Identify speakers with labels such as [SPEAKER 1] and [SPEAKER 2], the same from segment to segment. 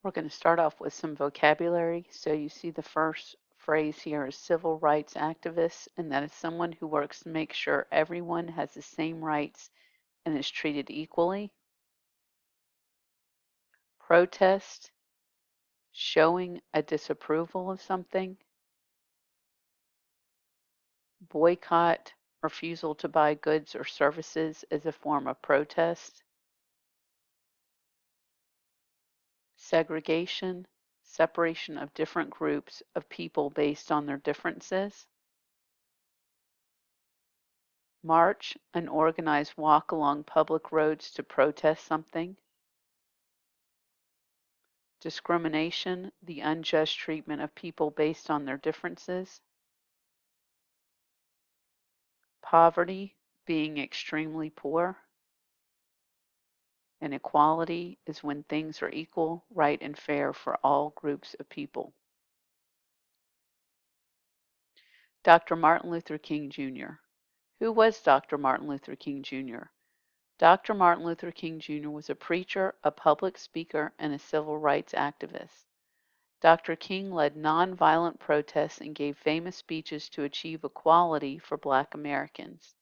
[SPEAKER 1] We're going to start off with some vocabulary. So you see the first phrase here is civil rights activist, and that is someone who works to make sure everyone has the same rights and is treated equally. Protest, showing a disapproval of something. Boycott, refusal to buy goods or services as a form of protest. Segregation, separation of different groups of people based on their differences. March, an organized walk along public roads to protest something. Discrimination, the unjust treatment of people based on their differences. Poverty, being extremely poor. And equality is when things are equal, right, and fair for all groups of people. Dr. Martin Luther King Jr. Who was Dr. Martin Luther King Jr.? Dr. Martin Luther King Jr. was a preacher, a public speaker, and a civil rights activist. Dr. King led nonviolent protests and gave famous speeches to achieve equality for Black Americans.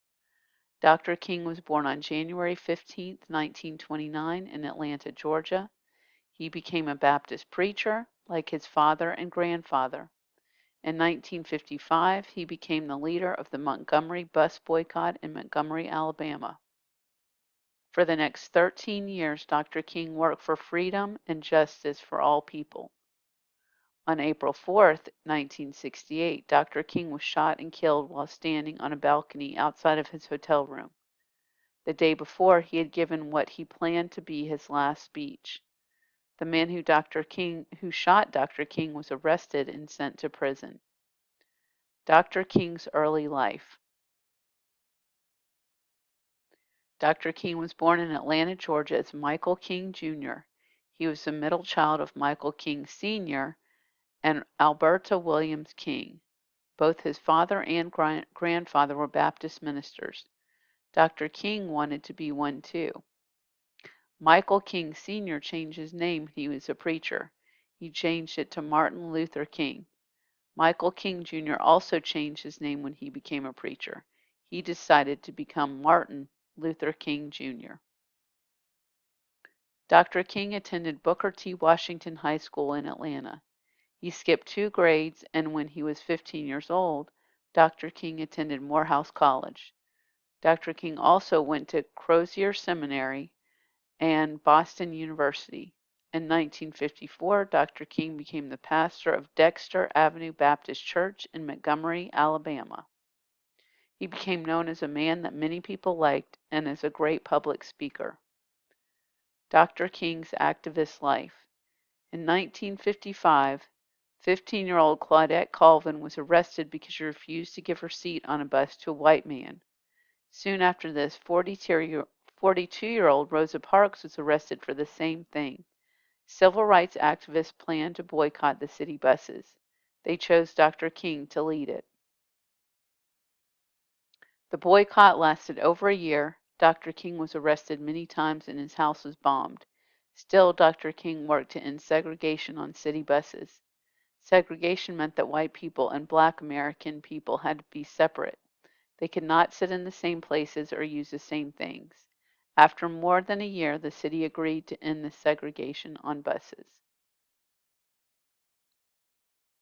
[SPEAKER 1] Dr. King was born on January 15, 1929, in Atlanta, Georgia. He became a Baptist preacher, like his father and grandfather. In 1955, he became the leader of the Montgomery bus boycott in Montgomery, Alabama. For the next 13 years, Dr. King worked for freedom and justice for all people. On April 4, 1968, Dr. King was shot and killed while standing on a balcony outside of his hotel room. The day before, he had given what he planned to be his last speech. The man who shot Dr. King was arrested and sent to prison. Dr. King's early life. Dr. King was born in Atlanta, Georgia as Michael King Jr. He was the middle child of Michael King Sr. and Alberta Williams King. Both his father and grandfather were Baptist ministers. Dr. King wanted to be one too. Michael King Sr. changed his name when he was a preacher. He changed it to Martin Luther King. Michael King Jr. also changed his name when he became a preacher. He decided to become Martin Luther King Jr. Dr. King attended Booker T. Washington High School in Atlanta. He skipped 2 grades, and when he was 15 years old, Dr. King attended Morehouse College. Dr. King also went to Crozier Seminary and Boston University. In 1954, Dr. King became the pastor of Dexter Avenue Baptist Church in Montgomery, Alabama. He became known as a man that many people liked and as a great public speaker. Dr. King's activist life. In 1955, 15-year-old Claudette Colvin was arrested because she refused to give her seat on a bus to a white man. Soon after this, 42-year-old Rosa Parks was arrested for the same thing. Civil rights activists planned to boycott the city buses. They chose Dr. King to lead it. The boycott lasted over a year. Dr. King was arrested many times and his house was bombed. Still, Dr. King worked to end segregation on city buses. Segregation meant that white people and Black American people had to be separate. They could not sit in the same places or use the same things. After more than a year, the city agreed to end the segregation on buses.